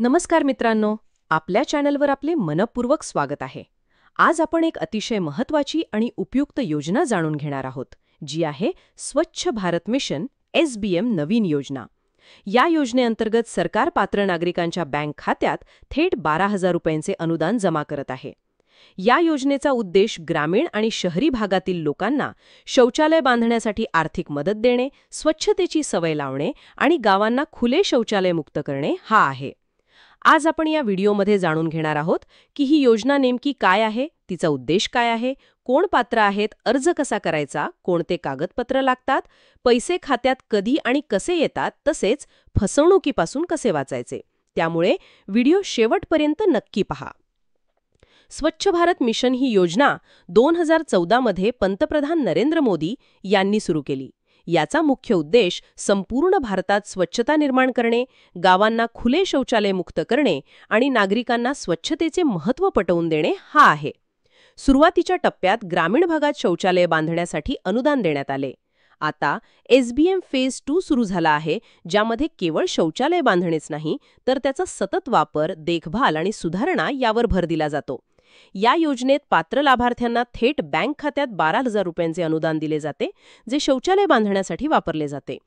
नमस्कार मित्रांनो, आपल्या चॅनलवर आपले मनपूर्वक स्वागत आहे. आज आपण एक अतिशय महत्त्वाची आणि उपयुक्त योजना जाणून घेणार आहोत, जी आहे स्वच्छ भारत मिशन SBM नवीन योजना. या योजनेअंतर्गत सरकार पात्र नागरिकांच्या बँक खात्यात थेट 12,000 रुपयांचे अनुदान जमा करत आहे. या योजनेचा उद्देश ग्रामीण आणि शहरी भागातील लोकांना शौचालय बांधण्यासाठी आर्थिक मदत देणे, स्वच्छतेची सवय लावणे आणि गावांना खुले शौचालय मुक्त करणे हा आहे. आज आपण या व्हिडिओमध्ये जाणून घेणार आहोत की ही योजना नेमकी काय आहे, तिचा उद्देश काय आहे, कोण पात्र आहेत, अर्ज कसा करायचा, कोणते कागदपत्र लागतात, पैसे खात्यात कधी आणि कसे येतात, तसेच फसवणुकीपासून कसे वाचायचे. त्यामुळे व्हिडिओ शेवटपर्यंत नक्की पहा. स्वच्छ भारत मिशन ही योजना 2014 मध्ये पंतप्रधान नरेंद्र मोदी यांनी सुरू केली. याचा मुख्य उद्देश संपूर्ण भारतात स्वच्छता निर्माण करणे, गावांना खुले शौचालय मुक्त करणे आणि नागरिकांना स्वच्छतेचे महत्त्व पटवून देणे हा आहे. सुरुवातीच्या टप्प्यात ग्रामीण भागात शौचालय बांधण्यासाठी अनुदान देण्यात आले. आता SBM फेज 2 सुरू झाला आहे, ज्यामध्ये केवळ शौचालय बांधणेच नाही, तर त्याचा सतत वापर, देखभाल आणि सुधारणा यावर भर दिला जातो. या योजनेत पात्र लाभार्थ्यांना थेट बँक खात्यात 12,000 रुपयांचे अनुदान दिले जाते, जे शौचालय बांधण्यासाठी वापरले जाते.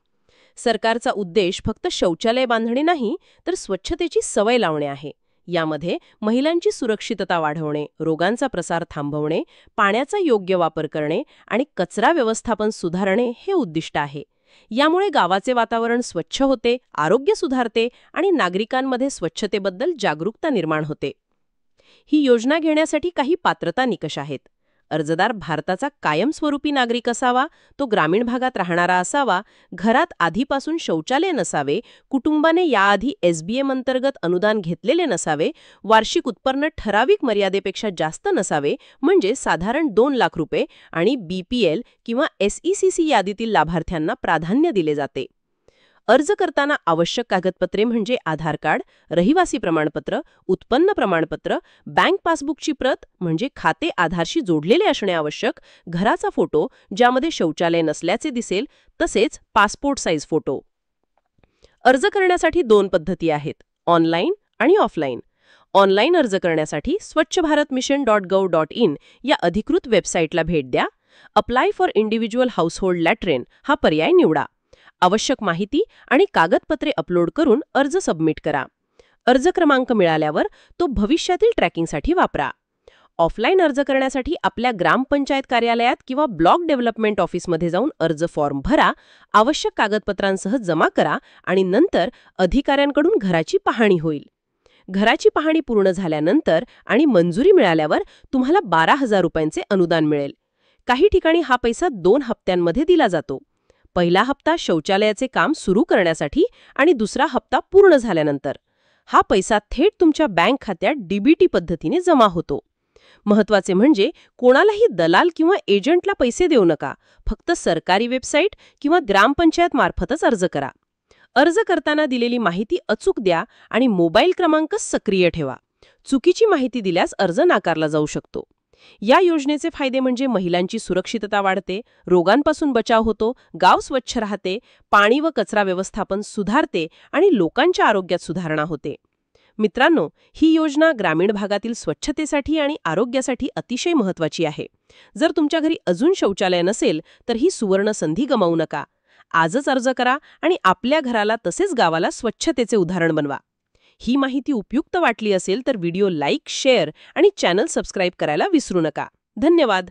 सरकारचा उद्देश फक्त शौचालय बांधणे नाही, तर स्वच्छतेची सवय लावणे आहे. यामध्ये महिलांची सुरक्षितता वाढवणे, रोगांचा प्रसार थांबवणे, पाण्याचा योग्य वापर करणे आणि कचरा व्यवस्थापन सुधारणे हे उद्दिष्ट आहे. यामुळे गावाचे वातावरण स्वच्छ होते, आरोग्य सुधारते आणि नागरिकांमध्ये स्वच्छतेबद्दल जागरूकता निर्माण होते. ही योजना घेण्यासाठी काही पात्रता निकष आहेत. अर्जदार भारताचा कायमस्वरूपी नागरिक असावा, तो ग्रामीण भागात राहणारा असावा, घरात आधीपासून शौचालय नसावे, कुटुंबाने याआधी SBM अंतर्गत अनुदान घेतलेले नसावे, वार्षिक उत्पन्न ठराविक मर्यादेपेक्षा जास्त नसावे, म्हणजे साधारण 2 लाख रुपये, आणि BPL किंवा SECC यादीतील लाभार्थ्यांना प्राधान्य दिले जाते. अर्ज करताना आवश्यक कागदपत्रे म्हणजे आधार कार्ड, रहिवासी प्रमाणपत्र, उत्पन्न प्रमाणपत्र, बँक पासबुकची प्रत म्हणजे खाते आधारशी जोडलेले असणे आवश्यक, घराचा फोटो ज्यामध्ये शौचालय नसल्याचे दिसेल, तसेच पासपोर्ट साईज फोटो. अर्ज करण्यासाठी 2 पद्धती आहेत, ऑनलाईन आणि ऑफलाईन. ऑनलाईन अर्ज करण्यासाठी swachbharatmission.gov.in या अधिकृत वेबसाईटला भेट द्या. अप्लाय फॉर इंडिव्हिज्युअल हाऊसहोल्ड लॅट्रेन हा पर्याय निवडा. आवश्यक माहिती आणि कागदपत्रे अपलोड करून अर्ज सबमिट करा. अर्ज क्रमांक मिळाल्यावर तो भविष्यातील ट्रॅकिंगसाठी वापरा. ऑफलाईन अर्ज करण्यासाठी आपल्या ग्रामपंचायत कार्यालयात किंवा ब्लॉक डेव्हलपमेंट ऑफिसमध्ये जाऊन अर्ज फॉर्म भरा, आवश्यक कागदपत्रांसह जमा करा आणि नंतर अधिकाऱ्यांकडून घराची पाहणी होईल. घराची पाहणी पूर्ण झाल्यानंतर आणि मंजुरी मिळाल्यावर तुम्हाला 12,000 रुपयांचे अनुदान मिळेल. काही ठिकाणी हा पैसा 2 हप्त्यांमध्ये दिला जातो. पहिला हप्ता शौचालयाचे काम सुरू करण्यासाठी आणि दुसरा हप्ता पूर्ण झाल्यानंतर. हा पैसा थेट तुमच्या बँक खात्यात DBT पद्धतीने जमा होतो. महत्त्वाचे म्हणजे कोणालाही दलाल किंवा एजंटला पैसे देऊ नका. फक्त सरकारी वेबसाईट किंवा ग्रामपंचायत मार्फतच अर्ज करा. अर्ज करताना दिलेली माहिती अचूक द्या आणि मोबाईल क्रमांक सक्रिय ठेवा. चुकीची माहिती दिल्यास अर्ज नाकारला जाऊ शकतो. या योजनेचे फायदे म्हणजे महिलांची सुरक्षितता वाढते, रोगांपासून बचाव होतो, गाव स्वच्छ राहते, पाणी व कचरा व्यवस्थापन सुधारते आणि लोकांच्या आरोग्यात सुधारणा होते. मित्रांनो, ही योजना ग्रामीण भागातील स्वच्छतेसाठी आणि आरोग्यासाठी अतिशय महत्त्वाची आहे. जर तुमच्या घरी अजून शौचालय नसेल तर ही सुवर्ण संधी गमावू नका. आजच अर्ज करा आणि आपल्या घराला तसेच गावाला स्वच्छतेचे उदाहरण बनवा. ही माहिती उपयुक्त वाटली असेल तर व्हिडिओ लाईक, शेअर आणि चॅनल सबस्क्राईब करायला विसरू नका. धन्यवाद.